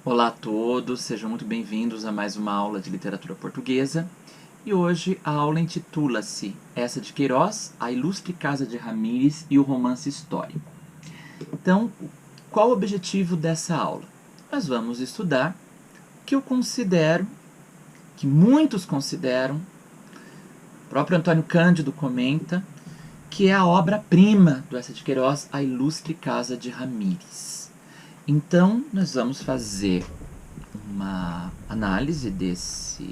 Olá a todos, sejam muito bem-vindos a mais uma aula de literatura portuguesa. E hoje a aula intitula-se Essa de Queiroz, A Ilustre Casa de Ramírez e o Romance Histórico. Então, qual o objetivo dessa aula? Nós vamos estudar o que eu considero, que muitos consideram, o próprio Antônio Cândido comenta, que é a obra-prima do Essa de Queiroz, A Ilustre Casa de Ramírez. Então, nós vamos fazer uma análise desse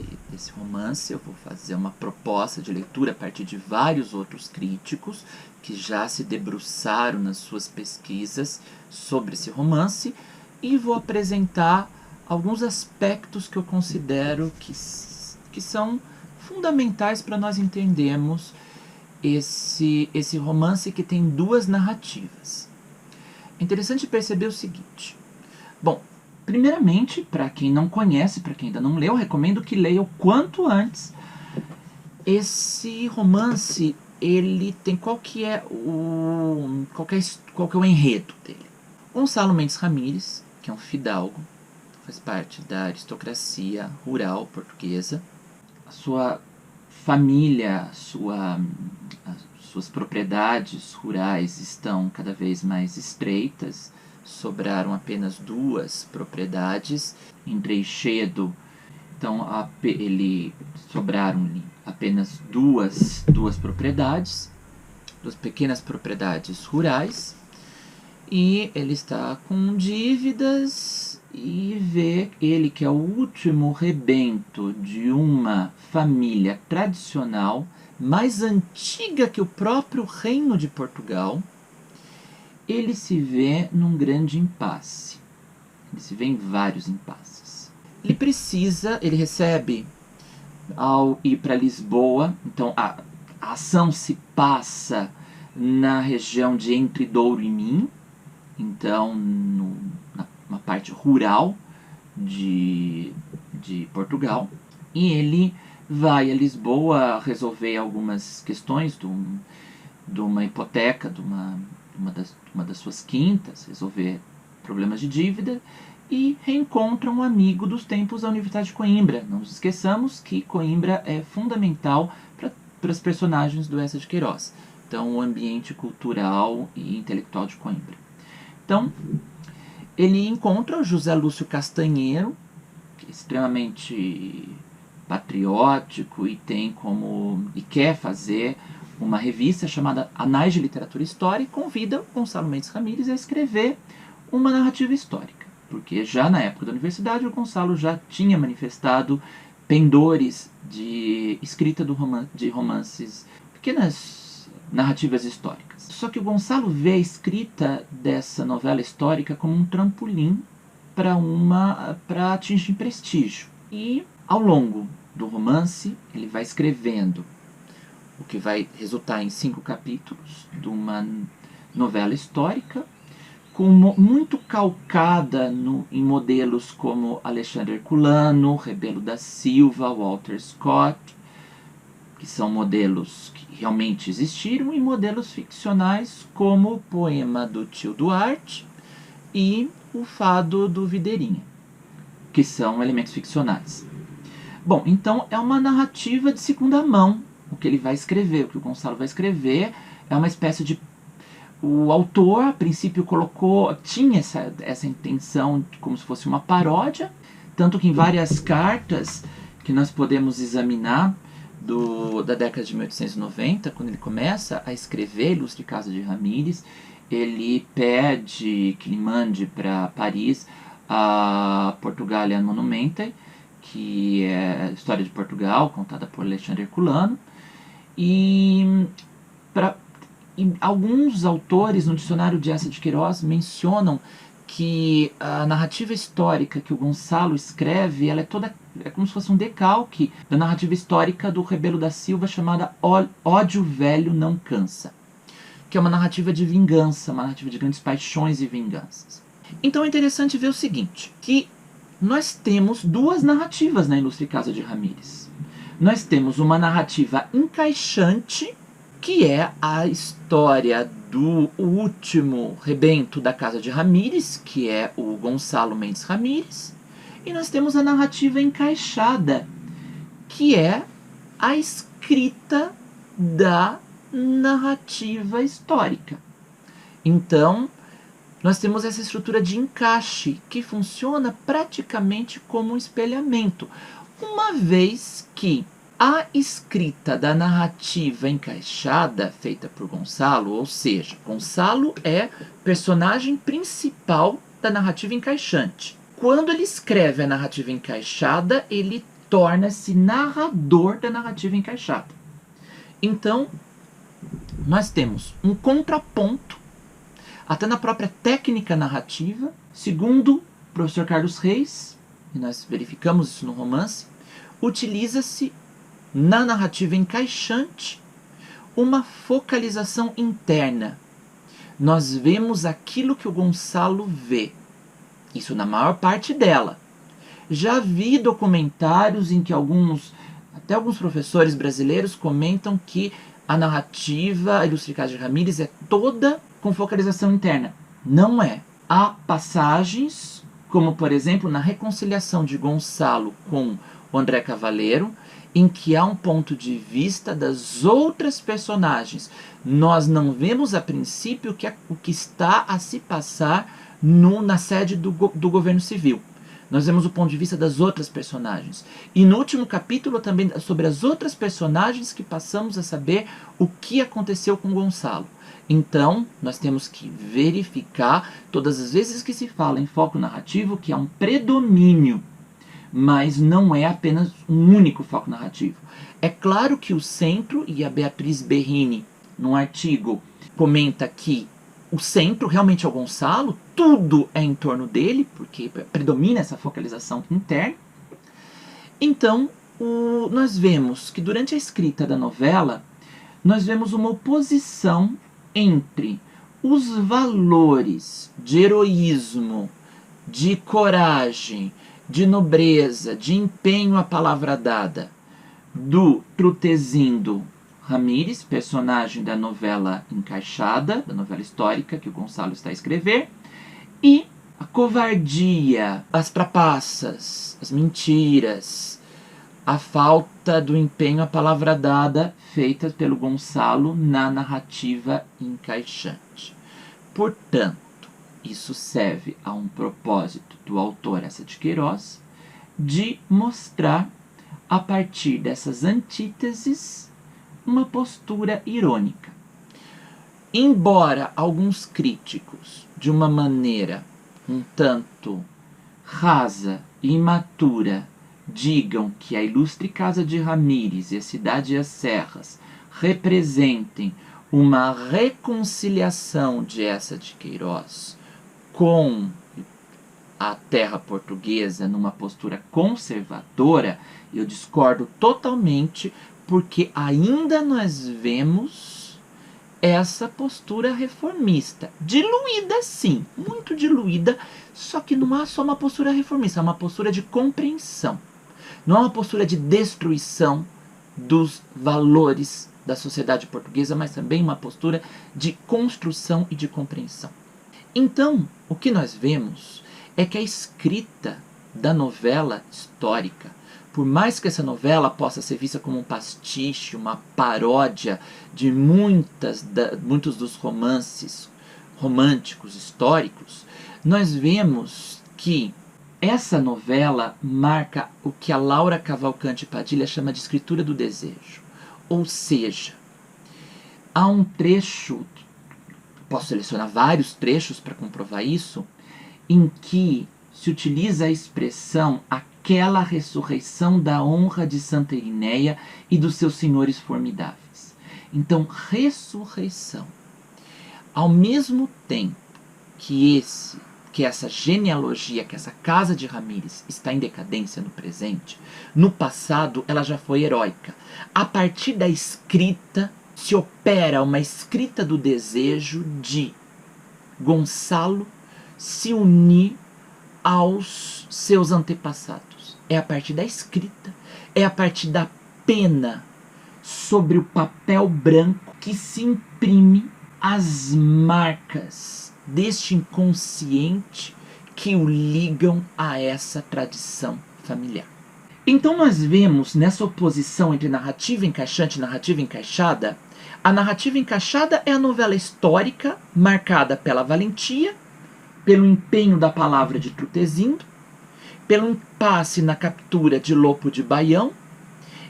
romance. Eu vou fazer uma proposta de leitura a partir de vários outros críticos que já se debruçaram nas suas pesquisas sobre esse romance e vou apresentar alguns aspectos que eu considero que são fundamentais para nós entendermos esse romance que tem duas narrativas. É interessante perceber o seguinte. Bom, primeiramente, para quem não conhece, para quem ainda não leu, recomendo que leia o quanto antes. Esse romance, ele tem qual que é o enredo dele? Gonçalo Mendes Ramírez, que é um fidalgo, faz parte da aristocracia rural portuguesa. A sua família, suas propriedades rurais estão cada vez mais estreitas. Sobraram apenas duas propriedades em Dreixedo. Então sobraram apenas duas propriedades, duas pequenas propriedades rurais, e ele está com dívidas e vê ele que é o último rebento de uma família tradicional mais antiga que o próprio Reino de Portugal. Ele se vê num grande impasse. Ele se vê em vários impasses. Ele recebe, ao ir para Lisboa, então a ação se passa na região de Entre Douro e Minho, então na parte rural de Portugal, e ele vai a Lisboa resolver algumas questões de uma hipoteca, de uma das suas quintas, resolver problemas de dívida, e reencontra um amigo dos tempos da Universidade de Coimbra. Não nos esqueçamos que Coimbra é fundamental para os personagens do Essa de Queiroz. Então, o ambiente cultural e intelectual de Coimbra. Então, ele encontra o José Lúcio Castanheiro, que é extremamente patriótico e quer fazer uma revista chamada Anais de Literatura Histórica, e convida Gonçalo Mendes Ramírez a escrever uma narrativa histórica, porque já na época da universidade o Gonçalo já tinha manifestado pendores de escrita de romances, pequenas narrativas históricas. Só que o Gonçalo vê a escrita dessa novela histórica como um trampolim para atingir prestígio. E ao longo do romance ele vai escrevendo o que vai resultar em 5 capítulos de uma novela histórica, muito calcada em modelos como Alexandre Herculano, Rebelo da Silva, Walter Scott, que são modelos que realmente existiram, e modelos ficcionais como o poema do Tio Duarte e o fado do Videirinha, que são elementos ficcionais. Bom, então é uma narrativa de segunda mão. O que ele vai escrever, o que o Gonçalo vai escrever, é uma espécie de... O autor, a princípio, tinha essa intenção como se fosse uma paródia, tanto que em várias cartas que nós podemos examinar da década de 1890, quando ele começa a escrever Ilustre Casa de Ramírez, ele pede que lhe mande para Paris a Portugalia Monumenta, que é a história de Portugal, contada por Alexandre Herculano. E alguns autores no dicionário de Essa de Queiroz mencionam que a narrativa histórica que o Gonçalo escreve, ela é como se fosse um decalque da narrativa histórica do Rebelo da Silva, chamada Ódio Velho Não Cansa, que é uma narrativa de vingança, uma narrativa de grandes paixões e vinganças. Então é interessante ver o seguinte, que nós temos duas narrativas na Ilustre Casa de Ramírez. Nós temos uma narrativa encaixante, que é a história do último rebento da Casa de Ramírez, que é o Gonçalo Mendes Ramírez, E nós temos a narrativa encaixada, que é a escrita da narrativa histórica. Então, nós temos essa estrutura de encaixe que funciona praticamente como um espelhamento, uma vez que a escrita da narrativa encaixada, feita por Gonçalo, ou seja, Gonçalo é personagem principal da narrativa encaixante. Quando ele escreve a narrativa encaixada, ele torna-se narrador da narrativa encaixada. Então, nós temos um contraponto, até na própria técnica narrativa, segundo o professor Carlos Reis, e nós verificamos isso no romance, utiliza-se na narrativa encaixante uma focalização interna. Nós vemos aquilo que o Gonçalo vê, isso na maior parte dela. Já vi documentários em que até alguns professores brasileiros comentam que a narrativa A Ilustre Casa de Ramírez é toda com focalização interna. Não é. Há passagens, como por exemplo na reconciliação de Gonçalo com o André Cavaleiro, em que há um ponto de vista das outras personagens. Nós não vemos a princípio o que está a se passar na sede do governo civil. Nós vemos o ponto de vista das outras personagens. E no último capítulo também sobre as outras personagens que passamos a saber o que aconteceu com Gonçalo. Então, nós temos que verificar todas as vezes que se fala em foco narrativo que há um predomínio, mas não é apenas um único foco narrativo. É claro que o centro, e a Beatriz Berrini, num artigo, comenta que o centro realmente é o Gonçalo, tudo é em torno dele, porque predomina essa focalização interna. Então, nós vemos que durante a escrita da novela, nós vemos uma oposição entre os valores de heroísmo, de coragem, de nobreza, de empenho à palavra dada do Trutezindo Ramírez, personagem da novela encaixada, da novela histórica que o Gonçalo está a escrever, e a covardia, as trapaças, as mentiras, a falta do empenho à palavra dada feita pelo Gonçalo na narrativa encaixante. Portanto, isso serve a um propósito do autor Eça de Queiroz de mostrar, a partir dessas antíteses, uma postura irônica. Embora alguns críticos, de uma maneira um tanto rasa e imatura, digam que a Ilustre Casa de Ramírez e a Cidade e as Serras representem uma reconciliação de Eça de Queiroz com a terra portuguesa numa postura conservadora, eu discordo totalmente, porque ainda nós vemos essa postura reformista. Diluída, sim, muito diluída, só que não há só uma postura reformista, é uma postura de compreensão. Não é uma postura de destruição dos valores da sociedade portuguesa, mas também uma postura de construção e de compreensão. Então, o que nós vemos é que a escrita da novela histórica, por mais que essa novela possa ser vista como um pastiche, uma paródia de muitos dos romances românticos históricos, nós vemos que essa novela marca o que a Laura Cavalcante Padilha chama de escritura do desejo. Ou seja, há um trecho, posso selecionar vários trechos para comprovar isso, em que se utiliza a expressão aquela ressurreição da honra de Santa Irineia e dos seus senhores formidáveis. Então, ressurreição. Ao mesmo tempo que essa genealogia, que essa casa de Ramírez está em decadência no presente, no passado ela já foi heróica. A partir da escrita se opera uma escrita do desejo de Gonçalo se unir aos seus antepassados. É a partir da escrita, é a partir da pena sobre o papel branco que se imprime as marcas deste inconsciente que o ligam a essa tradição familiar. Então nós vemos nessa oposição entre narrativa encaixante e narrativa encaixada. A narrativa encaixada é a novela histórica marcada pela valentia, pelo empenho da palavra de Trutesindo, pelo impasse na captura de Lopo de Baião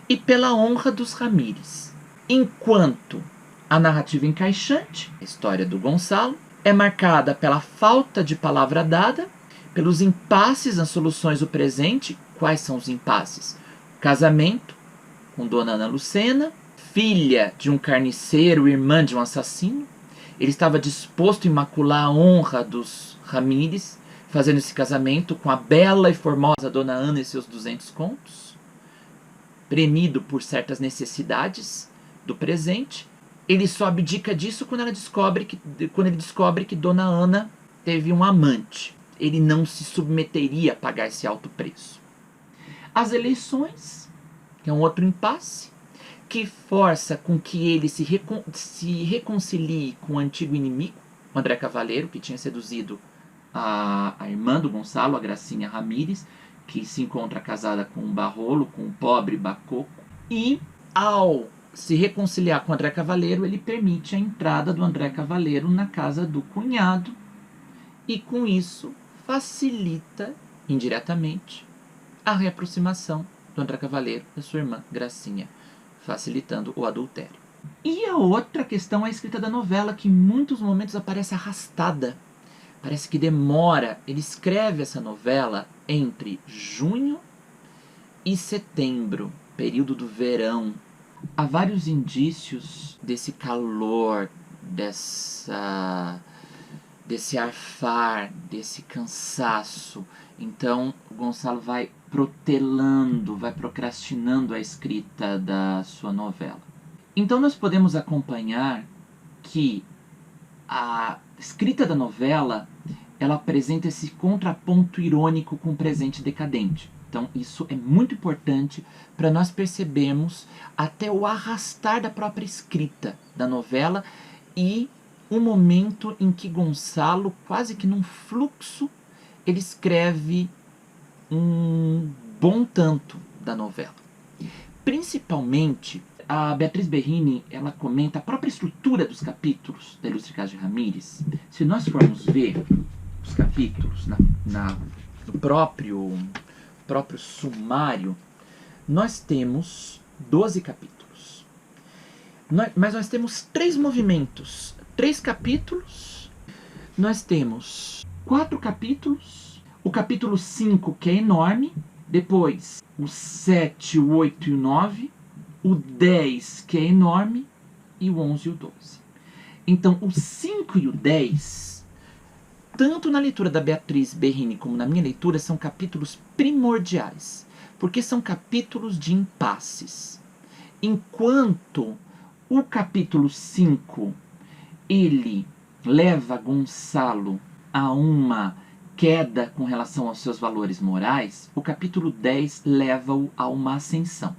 e pela honra dos Ramires. Enquanto a narrativa encaixante, a história do Gonçalo, é marcada pela falta de palavra dada, pelos impasses nas soluções do presente. Quais são os impasses? Casamento com Dona Ana Lucena, filha de um carniceiro, irmã de um assassino. Ele estava disposto a imacular a honra dos Ramires, fazendo esse casamento com a bela e formosa Dona Ana e seus 200 contos. Premido por certas necessidades do presente, ele só abdica disso quando ele descobre que Dona Ana teve um amante. Ele não se submeteria a pagar esse alto preço. As eleições, que é um outro impasse, que força com que ele se reconcilie com o antigo inimigo, o André Cavaleiro, que tinha seduzido a irmã do Gonçalo, a Gracinha Ramires, que se encontra casada com um barrolo, com um pobre bacoco. E ao se reconciliar com o André Cavaleiro, ele permite a entrada do André Cavaleiro na casa do cunhado e com isso facilita indiretamente a reaproximação do André Cavaleiro da sua irmã Gracinha, facilitando o adultério. E a outra questão é a escrita da novela, que em muitos momentos aparece arrastada. Parece que demora. Ele escreve essa novela entre junho e setembro, período do verão. Há vários indícios desse calor, desse arfar, desse cansaço. Então, o Gonçalo vai protelando, vai procrastinando a escrita da sua novela. Então, nós podemos acompanhar que a escrita da novela, ela apresenta esse contraponto irônico com o presente decadente. Então, isso é muito importante para nós percebermos até o arrastar da própria escrita da novela e o momento em que Gonçalo, quase que num fluxo, ele escreve um bom tanto da novela. Principalmente, a Beatriz Berrini, ela comenta a própria estrutura dos capítulos da Ilustre Casa de Ramires. Se nós formos ver os capítulos no próprio sumário, nós temos 12 capítulos. Mas nós temos 3 movimentos, 3 capítulos. Nós temos 4 capítulos. O capítulo 5, que é enorme. Depois, o 7, o 8 e o 9. O 10, que é enorme. E o 11 e o 12. Então, o 5 e o 10, tanto na leitura da Beatriz Berrini como na minha leitura, são capítulos primordiais. Porque são capítulos de impasses. Enquanto o capítulo 5, ele leva Gonçalo a uma queda com relação aos seus valores morais, o capítulo 10 leva-o a uma ascensão.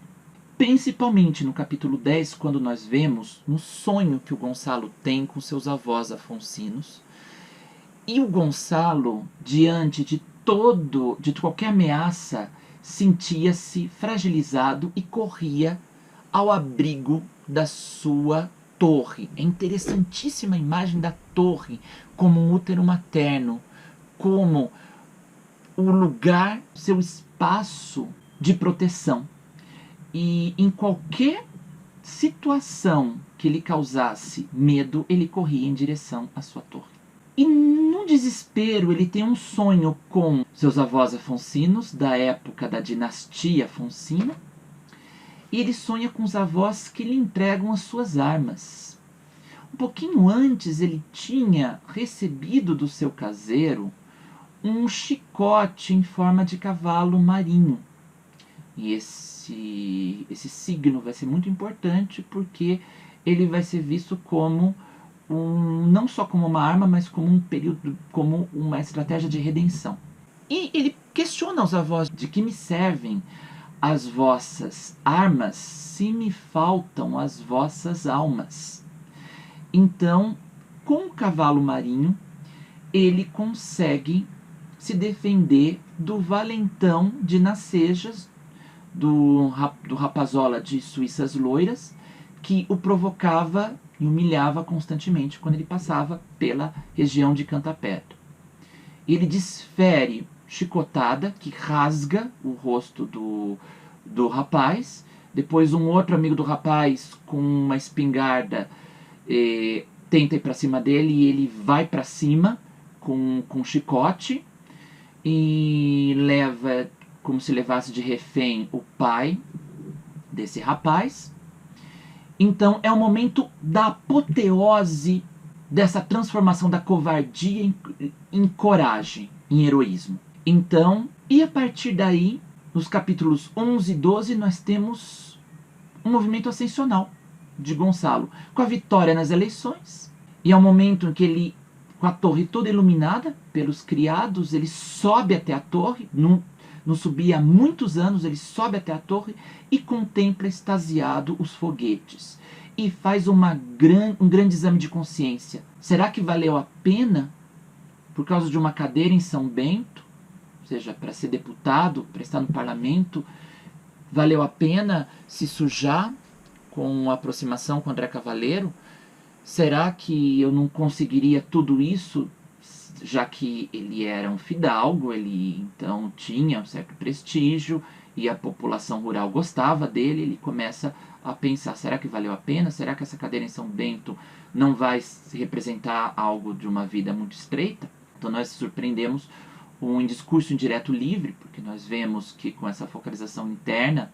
Principalmente no capítulo 10, quando nós vemos no sonho que o Gonçalo tem com seus avós afonsinos, e o Gonçalo, diante de qualquer ameaça, sentia-se fragilizado e corria ao abrigo da sua torre. É interessantíssima a imagem da torre como um útero materno, como o lugar, seu espaço de proteção. E em qualquer situação que lhe causasse medo, ele corria em direção à sua torre. E no desespero, ele tem um sonho com seus avós afonsinos, da época da dinastia afonsina, e ele sonha com os avós que lhe entregam as suas armas. Um pouquinho antes, ele tinha recebido do seu caseiro um chicote em forma de cavalo marinho. E esse signo vai ser muito importante porque ele vai ser visto como não só como uma arma, mas como uma estratégia de redenção. E ele questiona os avós: de que me servem as vossas armas se me faltam as vossas almas? Então, com o cavalo marinho, ele consegue se defender do valentão de Nacejas, do rapazola de Suíças Loiras, que o provocava e humilhava constantemente quando ele passava pela região de Cantapétro. Ele desfere chicotada, que rasga o rosto do rapaz. Depois um outro amigo do rapaz, com uma espingarda, tenta ir para cima dele e ele vai para cima com chicote e leva, como se levasse de refém, o pai desse rapaz. Então é o momento da apoteose dessa transformação da covardia em coragem, em heroísmo. Então, e a partir daí, nos capítulos 11 e 12, nós temos um movimento ascensional de Gonçalo, com a vitória nas eleições, e é o momento em que ele, com a torre toda iluminada pelos criados, ele sobe até a torre, não subia há muitos anos, ele sobe até a torre e contempla extasiado os foguetes. E faz um grande exame de consciência. Será que valeu a pena, por causa de uma cadeira em São Bento, ou seja, para ser deputado, para estar no parlamento, valeu a pena se sujar com a aproximação com André Cavaleiro? Será que eu não conseguiria tudo isso, já que ele era um fidalgo, ele então tinha um certo prestígio e a população rural gostava dele? Ele começa a pensar, será que valeu a pena? Será que essa cadeira em São Bento não vai representar algo de uma vida muito estreita? Então nós surpreendemos um discurso indireto livre, porque nós vemos que com essa focalização interna,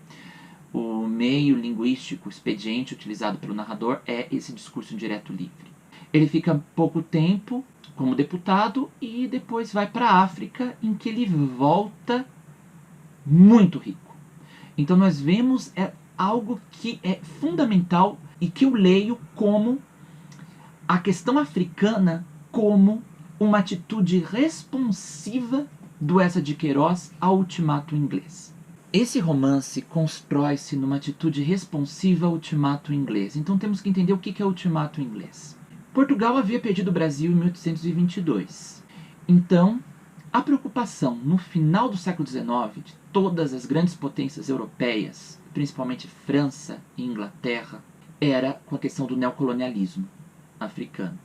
o meio linguístico expediente utilizado pelo narrador é esse discurso indireto livre. Ele fica pouco tempo como deputado e depois vai para a África, em que ele volta muito rico. Então nós vemos algo que é fundamental e que eu leio como a questão africana como uma atitude responsiva do Eça de Queiroz ao ultimato inglês. Esse romance constrói-se numa atitude responsiva ao ultimato inglês. Então temos que entender o que é o ultimato inglês. Portugal havia perdido o Brasil em 1822. Então, a preocupação no final do século XIX de todas as grandes potências europeias, principalmente França e Inglaterra, era com a questão do neocolonialismo africano.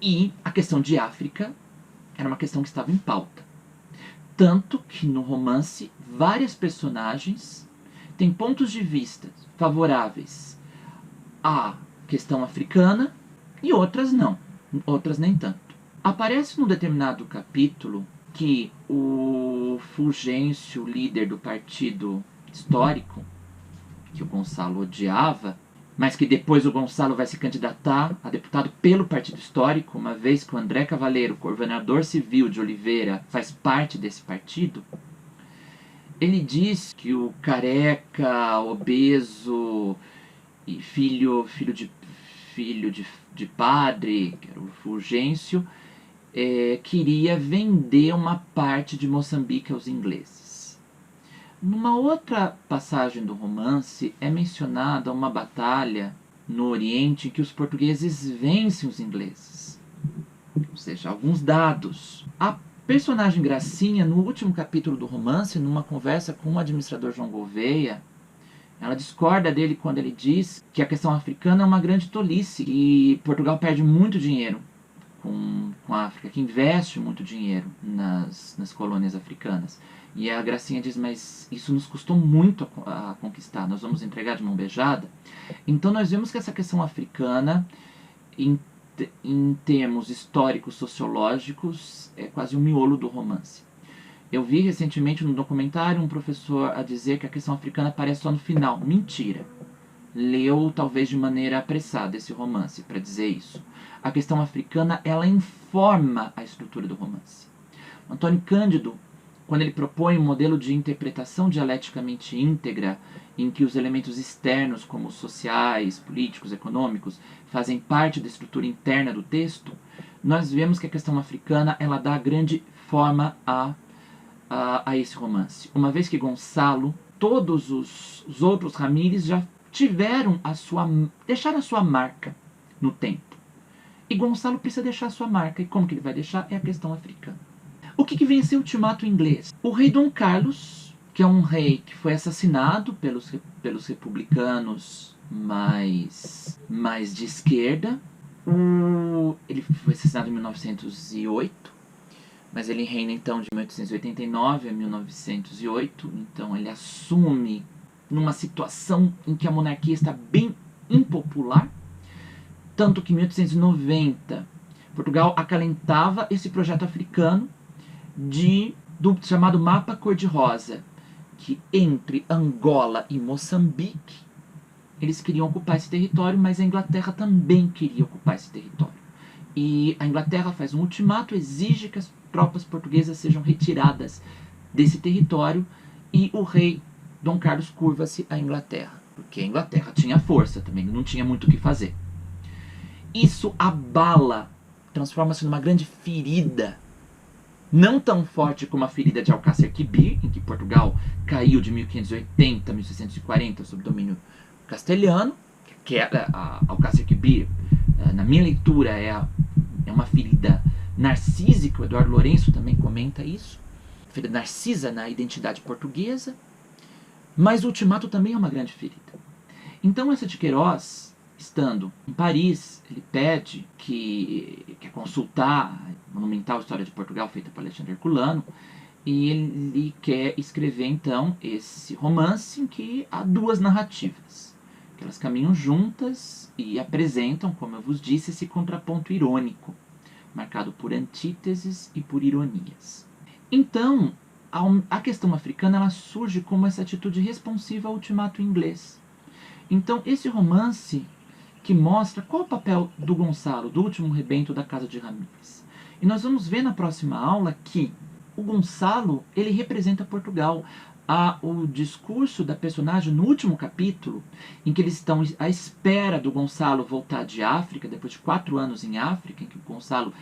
E a questão de África era uma questão que estava em pauta. Tanto que no romance, várias personagens têm pontos de vista favoráveis à questão africana e outras não, outras nem tanto. Aparece num determinado capítulo que o Fulgêncio, líder do partido histórico, que o Gonçalo odiava, mas que depois o Gonçalo vai se candidatar a deputado pelo Partido Histórico, uma vez que o André Cavaleiro, governador civil de Oliveira, faz parte desse partido. Ele diz que o careca, obeso e filho de padre, que era o Fulgêncio, queria vender uma parte de Moçambique aos ingleses. Numa outra passagem do romance é mencionada uma batalha no Oriente em que os portugueses vencem os ingleses. Ou seja, alguns dados. A personagem Gracinha, no último capítulo do romance, numa conversa com o administrador João Gouveia, ela discorda dele quando ele diz que a questão africana é uma grande tolice e Portugal perde muito dinheiro com a África, que investe muito dinheiro nas colônias africanas. E a Gracinha diz, mas isso nos custou muito a conquistar, nós vamos entregar de mão beijada? Então nós vemos que essa questão africana, em termos históricos, sociológicos, é quase o miolo do romance. Eu vi recentemente no documentário um professor a dizer que a questão africana aparece só no final. Mentira. Leu talvez de maneira apressada esse romance para dizer isso. A questão africana, ela informa a estrutura do romance. Antônio Cândido, quando ele propõe um modelo de interpretação dialeticamente íntegra, em que os elementos externos, como sociais, políticos, econômicos, fazem parte da estrutura interna do texto, nós vemos que a questão africana ela dá grande forma a esse romance. Uma vez que Gonçalo, todos os outros Ramírez já deixaram a sua marca no tempo. E Gonçalo precisa deixar a sua marca. E como que ele vai deixar? É a questão africana. O que vem a ser o ultimato inglês? O rei Dom Carlos, que é um rei que foi assassinado pelos republicanos mais de esquerda. Ele foi assassinado em 1908, mas ele reina então de 1889 a 1908. Então ele assume numa situação em que a monarquia está bem impopular, tanto que em 1890 Portugal acalentava esse projeto africano do chamado Mapa Cor-de-Rosa, que entre Angola e Moçambique eles queriam ocupar esse território, mas a Inglaterra também queria ocupar esse território. E a Inglaterra faz um ultimato, exige que as tropas portuguesas sejam retiradas desse território, e o rei Dom Carlos curva-se à Inglaterra, porque a Inglaterra tinha força também, não tinha muito o que fazer. Isso abala, transforma-se numa grande ferida, não tão forte como a ferida de Alcácer Quibir, em que Portugal caiu de 1580 a 1640 sob domínio castelhano, que Alcácer Quibir, na minha leitura, é uma ferida narcísica. O Eduardo Lourenço também comenta isso, ferida narcisa na identidade portuguesa, mas o ultimato também é uma grande ferida. Então essa de Queiroz, estando em Paris, ele pede que quer consultar a monumental história de Portugal feita por Alexandre Herculano, e ele quer escrever então esse romance em que há duas narrativas, que elas caminham juntas e apresentam, como eu vos disse, esse contraponto irônico, marcado por antíteses e por ironias. Então, a questão africana ela surge como essa atitude responsiva ao ultimato inglês. Então, esse romance que mostra qual é o papel do Gonçalo, do último rebento da Casa de Ramírez. E nós vamos ver na próxima aula que o Gonçalo, ele representa Portugal. O discurso da personagem no último capítulo, em que eles estão à espera do Gonçalo voltar de África, depois de 4 anos em África, em que o Gonçalo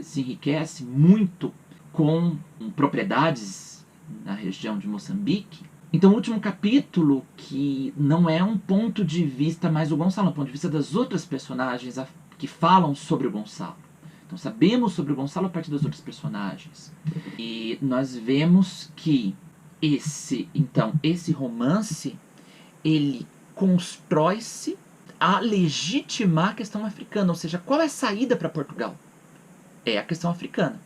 se enriquece muito com propriedades na região de Moçambique. Então, o último capítulo, que não é um ponto de vista mais do Gonçalo, é um ponto de vista das outras personagens que falam sobre o Gonçalo. Então, sabemos sobre o Gonçalo a partir das outras personagens. E nós vemos que esse romance, ele constrói-se a legitimar a questão africana. Ou seja, qual é a saída para Portugal? É a questão africana.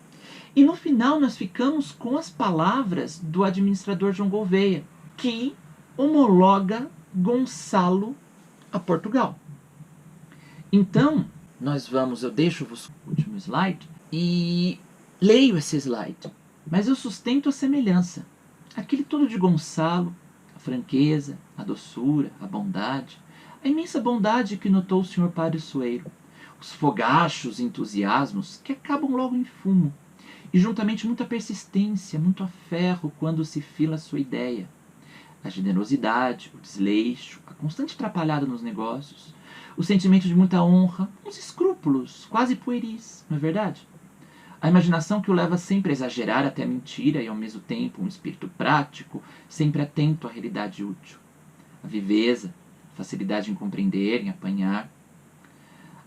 E no final nós ficamos com as palavras do administrador João Gouveia, que homologa Gonçalo a Portugal. Então, eu deixo-vos o último slide e leio esse slide, mas eu sustento a semelhança. Aquele todo de Gonçalo, a franqueza, a doçura, a bondade, a imensa bondade que notou o Sr. Padre Sueiro, os fogachos entusiasmos que acabam logo em fumo, e juntamente muita persistência, muito aferro quando se fila sua ideia, a generosidade, o desleixo, a constante atrapalhada nos negócios, o sentimento de muita honra, uns escrúpulos quase pueris, não é verdade? A imaginação que o leva sempre a exagerar até a mentira e ao mesmo tempo um espírito prático, sempre atento à realidade útil. A viveza, a facilidade em compreender, em apanhar.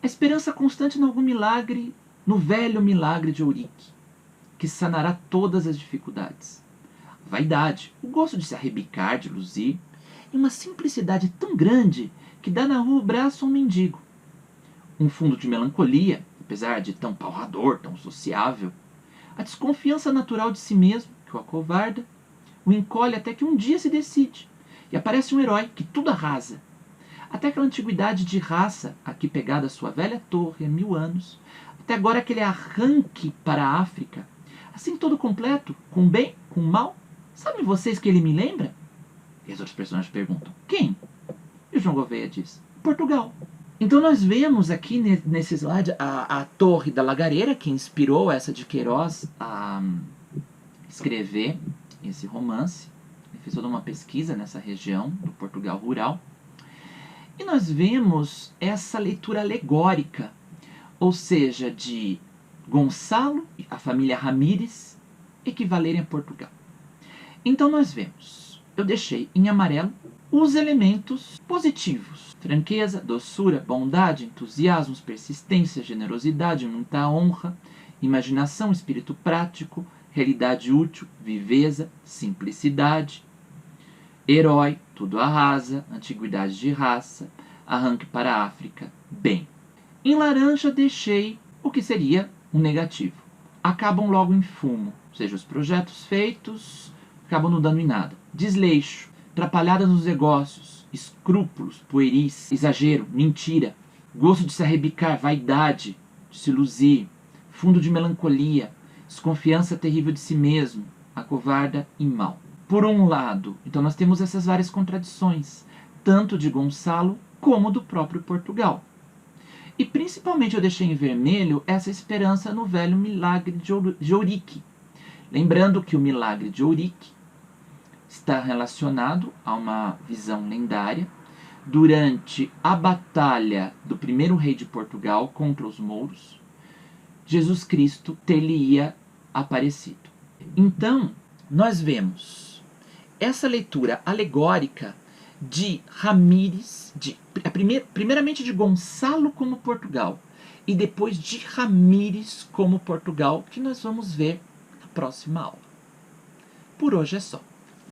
A esperança constante em algum milagre, no velho milagre de Eurique, que sanará todas as dificuldades. A vaidade, o gosto de se arrebicar, de luzir, e uma simplicidade tão grande que dá na rua o braço a um mendigo. Um fundo de melancolia, apesar de tão palrador, tão sociável. A desconfiança natural de si mesmo, que o acovarda, o encolhe até que um dia se decide, e aparece um herói que tudo arrasa. Até aquela antiguidade de raça, aqui pegada a sua velha torre há 1000 anos, até agora aquele arranque para a África, assim todo completo, com bem, com mal. Sabem vocês que ele me lembra? E as outras personagens perguntam, quem? E o João Gouveia diz, Portugal. Então nós vemos aqui nesse slide a Torre da Lagareira, que inspirou essa de Queiroz a escrever esse romance. Ele fez toda uma pesquisa nessa região do Portugal rural. E nós vemos essa leitura alegórica, ou seja, de Gonçalo e a família Ramírez equivalerem a Portugal. Então nós vemos, eu deixei em amarelo os elementos positivos: franqueza, doçura, bondade, entusiasmos, persistência, generosidade, muita honra, imaginação, espírito prático, realidade útil, viveza, simplicidade. Herói, tudo arrasa, antiguidade de raça, arranque para a África, bem. Em laranja deixei o que seria um negativo. Acabam logo em fumo, ou seja, os projetos feitos acabam não dando em nada. Desleixo, atrapalhada nos negócios, escrúpulos, pueris, exagero, mentira, gosto de se arrebicar, vaidade, de se luzir, fundo de melancolia, desconfiança terrível de si mesmo, acovarda e mal. Por um lado, então nós temos essas várias contradições, tanto de Gonçalo como do próprio Portugal. E principalmente eu deixei em vermelho essa esperança no velho milagre de Ourique. Lembrando que o milagre de Ourique está relacionado a uma visão lendária durante a batalha do primeiro rei de Portugal contra os mouros. Jesus Cristo ter-lhe-ia aparecido. Então, nós vemos essa leitura alegórica de Ramires, primeiramente de Gonçalo como Portugal, e depois de Ramires como Portugal, que nós vamos ver na próxima aula. Por hoje é só.